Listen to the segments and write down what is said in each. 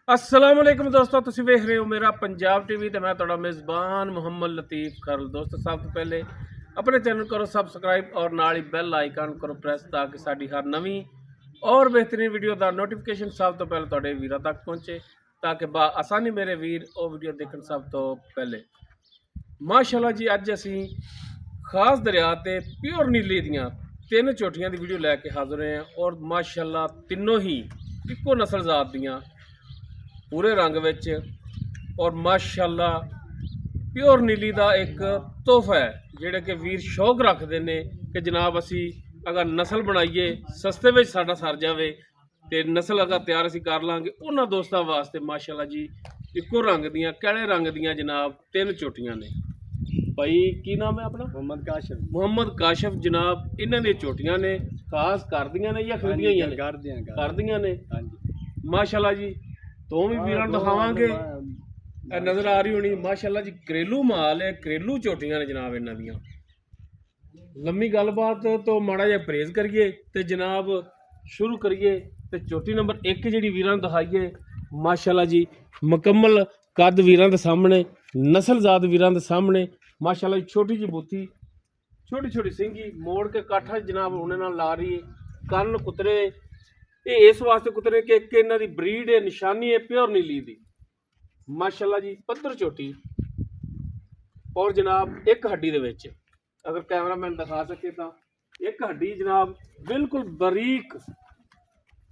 अस्सलाम वालेकुम दोस्तों, तुसीं वेख रहे हो मेरा पंजाब टीवी ते मैं तुहाडा मेज़बान मुहम्मद लतीफ़ खरल। दोस्तों सब तो पहले अपने चैनल करो सबसक्राइब और नाल ही बैल आइकन करो प्रेस ताकि साडी हर नवीं और बेहतरीन वीडियो का नोटिफिकेशन सब तो पहले तुहाडे वीरां तक पहुंचे ताकि बा आसानी मेरे वीर वो वीडियो देखण सब तो पहले। माशाअल्लाह जी, अज असीं खास दरिया ते प्योर नीली दियां 3 चोटियां दी वीडियो लैके हाज़र हैं और माशाअल्लाह तीनों ही इक्को नस्ल जात दियां पूरे रंग विच और माशाअल्लाह प्योर नीली का एक तोहफा है जिहड़े कि वीर शौक रखते हैं कि जनाब असी अगर नस्ल बनाइए सस्ते में साडा सर जाए तो नस्ल अगर तैयार असी कर लांगे उन्होंने दोस्तों वास्ते माशाअल्लाह जी इक्को रंग दियां कैले रंग दियां जनाब 3 चोटियां ने। भाई की नाम है अपना? मोहम्मद काशिफ जनाब। इन्हां दी चोटियां ने खास कर दियां ने या खरीदियां ही ने? कर दियां ने माशाअल्लाह जी। तो भी वीरां दिखावांगे, नज़र आ रही होनी माशाअल्लाह जी घरेलू माल है, घरेलू चोटियां ने जनाब इन्हां दियां। लम्मी गलबात तो माड़ा जिहा परहेज करिए तो जनाब शुरू करिए तो चोटी नंबर 1 जिहड़ी वीरां दिखाइए माशाअल्लाह जी मुकम्मल कद वीरां दे सामने, नस्लजात वीरां दे सामने माशाअल्लाह जी। छोटी जी बूथी, छोटी छोटी सिंगी मोड़ के काठा जनाब हुणे नाल ला रही है। कन्न कुतरे ये इस वास्ते कुतरे कि इन्हां दी ब्रीड है, निशानी है प्योर नीली दी माशाअल्लाह जी। पत्थर चोटी और जनाब एक हड्डी दे विच अगर कैमरामैन दिखा सके तो एक हड्डी जनाब बिल्कुल बरीक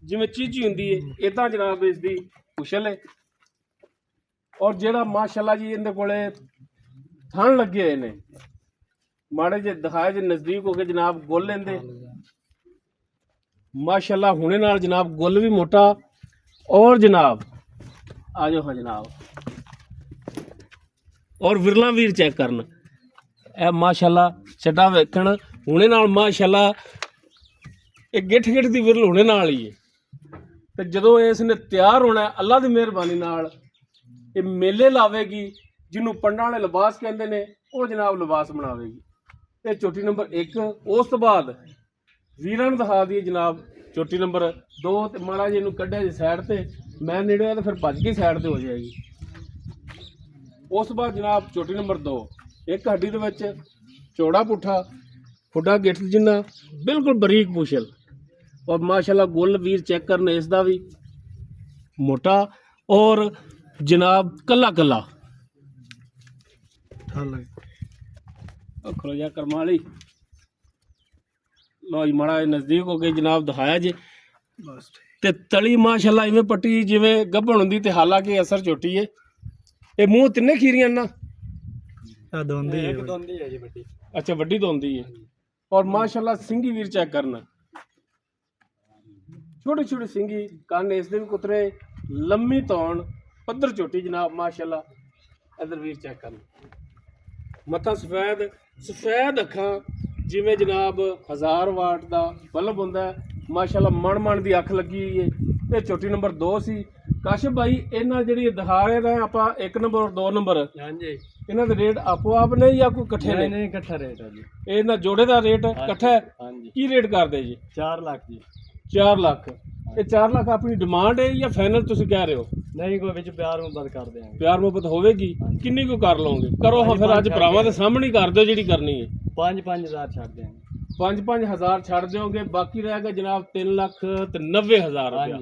जिवें चीजी हुंदी है इदां जनाब इसदी कुशल है। और जिहड़ा माशाअल्लाह जी इहदे कोले थण लगे हुए ने माड़े जे दिखाए जे नज़दीक हो के जनाब गोल लेंदे माशाअल्लाह हुणे नाल जनाब गुल भी मोटा और जनाब आ जाओ हाँ जनाब। और विरला वीर चेक करन ए माशाअल्लाह चटा वेखण हुणे नाल माशाअल्लाह एक गिठ गिठ दी विरल हुणे नाल ही है। ते जदों इसने तैयार होना है अल्लाह दी मेहरबानी नाल ये मेले लावेगी जिन्हों पंडां वाले लिबास कहंदे ने वो जनाब लिबास बनावेगी। ये चोटी नंबर 1। उस तो बाद वीरां नूं दिखा दी जनाब चोटी नंबर 2 ते माड़ा जी इहनूं कड्ढिया जी साइड ते मैं नेड़े तो फिर भज के साइड ते हो जाएगी। उस बाद जनाब चोटी नंबर 2 एक हड्डी दे विच चौड़ा पुट्ठा खुड्डा गिट्ठ जिन्ना बिल्कुल बरीक पुछल और माशाअल्लाह गुल वीर चेक करने इसदा भी मोटा और जनाब कला कला खलो जा करमाली लो जी माड़ा नज़दीक हो गए जनाब दिखाया जी। ते तली माशाअल्लाह इवें पट्टी जिवें गब्भण हुंदी ते हालांकि असर चोटी है। ये मूँह तिन्ने खीरियां ना अच्छा वड्डी दोंदी है। और माशाअल्लाह सिंगी वीर चेक करना छोटी छोटी सिंगी कान इसदे भी कुतरे लम्मी तौण पद्धर चोटी जनाब माशाअल्लाह। इधर वीर चेक करना मत्था सफेद सफेद अखां जिमें जनाब 1000 वाट का बल्ब होंदा है माशाअल्लाह। मण मण की अख लगी हुई है। ये चोटी नंबर 2 सी। काशिफ भाई इन्हां जिहड़ी दिखा रहे हैं आप 1 नंबर और 2 नंबर इन्हां दे रेट आपो आप ने या कोई इकट्ठे ने? नहीं इकट्ठा रेट है जी। इन्हां जोड़े का रेट इकट्ठा है? हाँ जी। की रेट करदे जी? 4 लाख जी। 4 लाख। ये 4 लाख अपनी डिमांड है या फाइनल तुसीं कह रहे हो? नहीं कोई विच प्यार मुहब्बत कर देंगे। प्यार मुहब्बत होवेगी किन्नी को कर लोगे? करो हाँ फिर अज भरावां दे सामने ही कर दो जिहड़ी करनी है। 5-5 हज़ार छड़ देंगे। 5-5 हज़ार छड़ दोगे बाकी रहेगा जनाब 3,90,000 रुपया।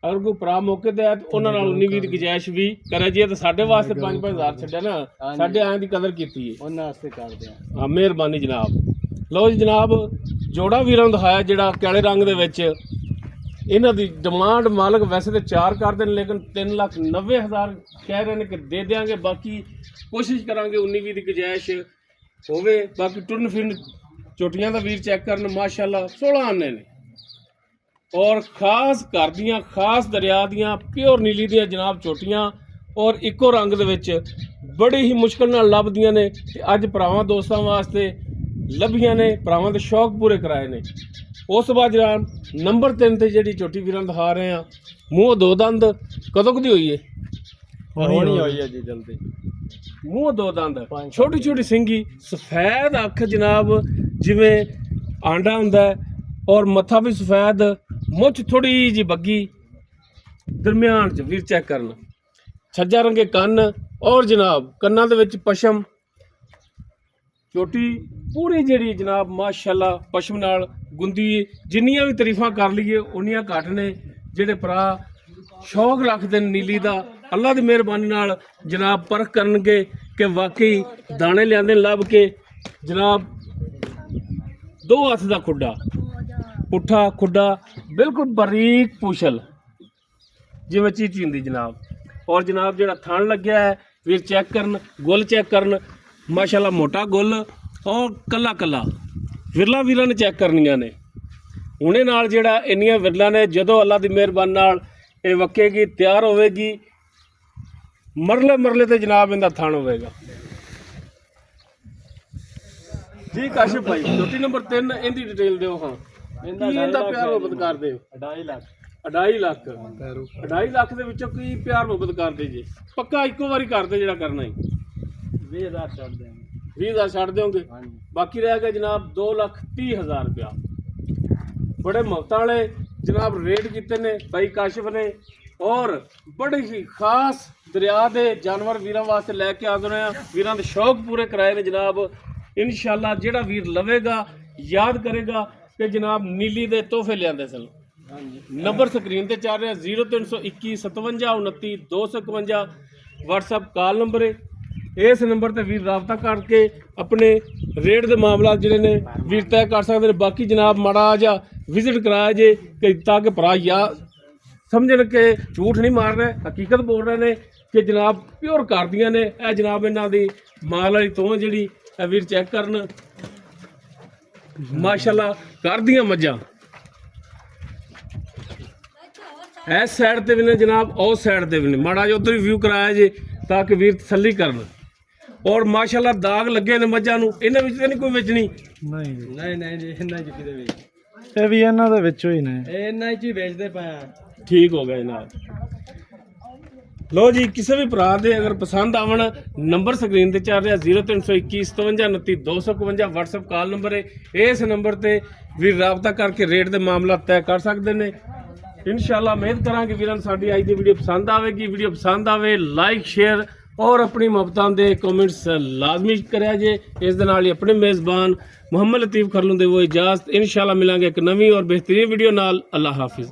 अगर कोई भरा मौके ते है तो उन्हां नाल 19-20 गुजाइश भी करे जी तो साढ़े वास्ते 5-5 हज़ार छड्या ना साढ़े आए की कदर की है उन्हां वास्ते कर दें। हाँ मेहरबानी जनाब। लो जी जनाब जोड़ा वीरां नूं दिखाया जिहड़ा काले रंग दे विच इन्हां दी डिमांड मालक वैसे तो 4 कर देन लेकिन 3,90,000 कह रहे हैं कि दे देंगे। बाकी कोशिश करांगे 19-20 की गुजाइश होवे। बाकी टुरन फिरन चोटियां दा वीर चेक करन माशाअल्लाह 16 आने ने और खास घर दियां खास दरिया दियां प्योर नीली दियां जनाब चोटियां और इको रंग दे विच बड़ी ही मुश्किल नाल लभदियां ने। अज भरावां दोस्तां वास्ते लभियां ने, भरावां दे शौक पूरे कराए ने। उस बाद जनाब नंबर 3 ते जिहड़ी चोटी वीरां दिखा रहे हैं मूँह 2 दंद कदों दी होई है? होनी होई है जी जल्दी। मूँह 2 दंद छोटी छोटी सिंगी सफेद अख जनाब जिवें आंडा हुंदा है और मत्था भी सफेद मुछ थोड़ी जी बग्गी ਦਰਮਿਆਨ 'ਚ ਵੀਰ ਚੈੱਕ ਕਰਨ ਛੱਜਾ ਰੰਗੇ ਕੰਨ ਔਰ ਜਨਾਬ ਕੰਨਾਂ ਦੇ ਵਿੱਚ ਪਸ਼ਮ ਚੋਟੀ ਪੂਰੀ ਜਿਹੜੀ ਜਨਾਬ ਮਾਸ਼ਾਅੱਲਾ ਪਸ਼ਮ ਨਾਲ ਗੁੰਦੀ ਜਿੰਨੀਆਂ ਵੀ ਤਾਰੀਫਾਂ ਕਰ ਲਈਏ ਉਨੀਆਂ ਘੱਟ ਨੇ। ਜਿਹੜੇ ਭਰਾ ਸ਼ੌਕ ਰੱਖਦੇ ਨੇ ਨੀਲੀ ਦਾ ਅੱਲਾ ਦੀ ਮਿਹਰਬਾਨੀ ਨਾਲ ਜਨਾਬ ਪਰਖ ਕਰਨਗੇ ਕਿ ਵਾਕਈ ਦਾਣੇ ਲਿਆਂਦੇ ਲੱਭ ਕੇ ਜਨਾਬ 2 ਹੱਥ ਦਾ ਖੁੱਡਾ ਪੁੱਠਾ ਖੁੱਡਾ ਬਿਲਕੁਲ ਬਰੀਕ ਪੂਛਲ ਜਿਵੇਂ ਚੀਚੀ ਹੁੰਦੀ ਜਨਾਬ। ਔਰ ਜਨਾਬ ਜਿਹੜਾ ਥਣ ਲੱਗਿਆ ਹੈ ਵੀਰ ਚੈੱਕ ਕਰਨ ਗੁੱਲ ਚੈੱਕ ਕਰਨ ਮਾਸ਼ਾਅੱਲਾ ਮੋਟਾ ਗੁੱਲ ਔਰ ਕੱਲਾ ਕੱਲਾ ਵਿਰਲਾ ਵੀਰਾਂ ਨੇ ਚੈੱਕ ਕਰਨੀਆਂ ਨੇ ਹੁਣੇ ਨਾਲ। ਜਿਹੜਾ ਇੰਨੀਆਂ ਵਿਰਲਾ ਨੇ ਜਦੋਂ ਅੱਲਾ ਦੀ ਮਿਹਰਬਾਨੀ ਨਾਲ ਇਹ ਵਕੇਗੀ ਤਿਆਰ ਹੋਵੇਗੀ ਮਰਲੇ ਮਰਲੇ ਤੇ ਜਨਾਬ ਇਹਦਾ ਥਣ ਹੋਵੇਗਾ ਜੀ। ਕਾਸ਼ਿਫ ਭਾਈ ਛੋਟੀ ਨੰਬਰ 3 ਇਹਦੀ ਡਿਟੇਲ ਦਿਓ। ਹਾਂ ਇਹਦਾ ਪਿਆਰ ਮੁਹੱਬਤ ਕਰਦੇ ਹੋ 2.5 ਲੱਖ 2.5 ਲੱਖ 2.5 ਲੱਖ ਦੇ ਵਿੱਚੋਂ ਕੀ ਪਿਆਰ ਮੁਹੱਬਤ ਕਰਦੇ ਜੀ? ਪੱਕਾ ਇੱਕੋ ਵਾਰੀ ਕਰਦੇ ਜਿਹੜਾ ਕਰਨਾ ਹੈ 20,000 ਛੱਡ ਦਿਆਂਗੇ। 20,000 ਛੱਡ ਦਿਓਗੇ। ਹਾਂਜੀ ਬਾਕੀ ਰਹਿ ਗਿਆ ਜਨਾਬ 2,30,000 ਰੁਪਇਆ। ਬੜੇ ਮੁਹੱਬਤਾਂ ਵਾਲੇ ਜਨਾਬ ਰੇਟ ਕੀਤੇ ਨੇ ਭਾਈ ਕਾਸ਼ਿਫ ਨੇ ਔਰ ਬੜੇ ਹੀ ਖਾਸ ਦਰਿਆ ਦੇ ਜਾਨਵਰ ਵੀਰਾਂ ਵਾਸਤੇ ਲੈ ਕੇ ਆਉਂਦੇ ਆ। ਵੀਰਾਂ ਦੇ ਸ਼ੌਕ ਪੂਰੇ ਕਰਾਏ ਨੇ ਜਨਾਬ। ਇਨਸ਼ਾਅੱਲਾ ਜਿਹੜਾ ਵੀਰ ਲਵੇਗਾ ਯਾਦ ਕਰੇਗਾ ਕਿ ਜਨਾਬ ਨੀਲੀ ਦੇ ਤੋਹਫੇ ਲਿਆਂਦੇ ਸਨ। ਨੰਬਰ ਸਕਰੀਨ ਤੇ ਚੱਲ ਰਿਹਾ 0321 57 29 251 WhatsApp ਕਾਲ ਨੰਬਰ ਹੈ। ਇਸ ਨੰਬਰ ਤੇ ਵੀਰ ਰਾਬਤਾ ਕਰਕੇ ਆਪਣੇ ਰੇਟ ਦੇ ਮਾਮਲਾ ਜਿਹੜੇ ਨੇ ਵੀਰ ਤੈਅ ਕਰ ਸਕਦੇ ਨੇ। ਬਾਕੀ ਜਨਾਬ ਮਾੜਾ ਜਿਹਾ ਵਿਜ਼ਿਟ ਕਰਾਇਆ ਜੇ ਕਿ ਤਾਂ ਕਿ ਭਰਾ ਸਮਝਣ ਕਿ ਝੂਠ ਨਹੀਂ ਮਾਰ ਰਹੇ ਹਕੀਕਤ ਬੋਲ ਰਹੇ ਨੇ ਕਿ ਜਨਾਬ ਪਿਓਰ ਕਰਦੀਆਂ ਨੇ। ਇਹ ਜਨਾਬ ਇਹਨਾਂ ਦੀ ਮਾਲ ਵਾਲੀ ਤੋਂ ਜਿਹੜੀ ਇਹ ਵੀਰ ਚੈੱਕ ਕਰਨ ਮਾਸ਼ਾਅੱਲਾ ਕਰਦੀਆਂ ਮੱਝਾਂ ਇਸ ਸਾਈਡ ਤੇ ਵੀ ਨੇ ਜਨਾਬ ਉਸ ਸਾਈਡ ਤੇ ਵੀ ਨੇ। ਮਾੜਾ ਜਿਹਾ ਉੱਧਰ ਵੀ ਵਿਊ ਕਰਾਇਆ ਜੇ ਤਾਂ ਕਿ ਵੀਰ ਤਸੱਲੀ ਕਰਨ। ਔਰ ਮਾਸ਼ਾਅੱਲਾ ਦਾਗ ਲੱਗੇ ਨੇ ਮੱਝਾਂ ਨੂੰ। ਇਹਨਾਂ ਵਿੱਚ ਤਾਂ ਨਹੀਂ ਕੋਈ ਵੇਚਣੀ? ਨਹੀਂ ਜੀ ਇਹਨਾਂ ਚ ਕਿਤੇ ਵੇਚ ਇਹ ਵੀ ਇਹਨਾਂ ਦੇ ਵਿੱਚੋਂ ਹੀ ਨੇ। ਇਹਨਾਂ ਚ ਹੀ ਵੇਚਦੇ ਪਏ ਆ। ਠੀਕ ਹੋ ਗਿਆ ਜਨਾਬ। ਲੋ ਜੀ ਕਿਸੇ ਵੀ ਭਰਾ ਦੇ ਅਗਰ ਪਸੰਦ ਆਵਣ ਨੰਬਰ ਸਕਰੀਨ ਤੇ ਚੱਲ ਰਿਹਾ 0321 57 29 251 WhatsApp ਕਾਲ ਨੰਬਰ ਹੈ। ਇਸ ਨੰਬਰ ਤੇ ਵੀਰ ਰਾਬਤਾ ਕਰਕੇ ਰੇਟ ਦੇ ਮਾਮਲਾ ਤੈਅ ਕਰ ਸਕਦੇ ਨੇ। ਇਨਸ਼ਾਅੱਲਾ ਉਮੀਦ ਕਰਾਂਗੇ ਵੀਰਾਂ ਨੂੰ ਸਾਡੀ ਅੱਜ ਦੀ ਵੀਡੀਓ ਪਸੰਦ ਆਵੇਗੀ। ਵੀਡੀਓ ਪਸੰਦ ਆਵੇ ਲਾਈਕ ਸ਼ੇਅਰ ਔਰ ਆਪਣੀ ਮੁਹੱਬਤਾਂ ਦੇ ਕਮੈਂਟਸ ਲਾਜ਼ਮੀ ਕਰਿਆ ਜੇ। ਇਸ ਦੇ ਨਾਲ ਹੀ ਆਪਣੇ ਮੇਜ਼ਬਾਨ ਮੁਹੰਮਦ ਲਤੀਫ ਖਰਲੂ ਦੇ ਉਹ ਇਜਾਜ਼ਤ। ਇਨਸ਼ਾਅੱਲਾ ਮਿਲਾਂਗੇ ਇੱਕ ਨਵੀਂ ਔਰ ਬਿਹਤਰੀਨ ਵੀਡੀਓ ਨਾਲ। ਅੱਲਾ ਹਾਫਿਜ਼।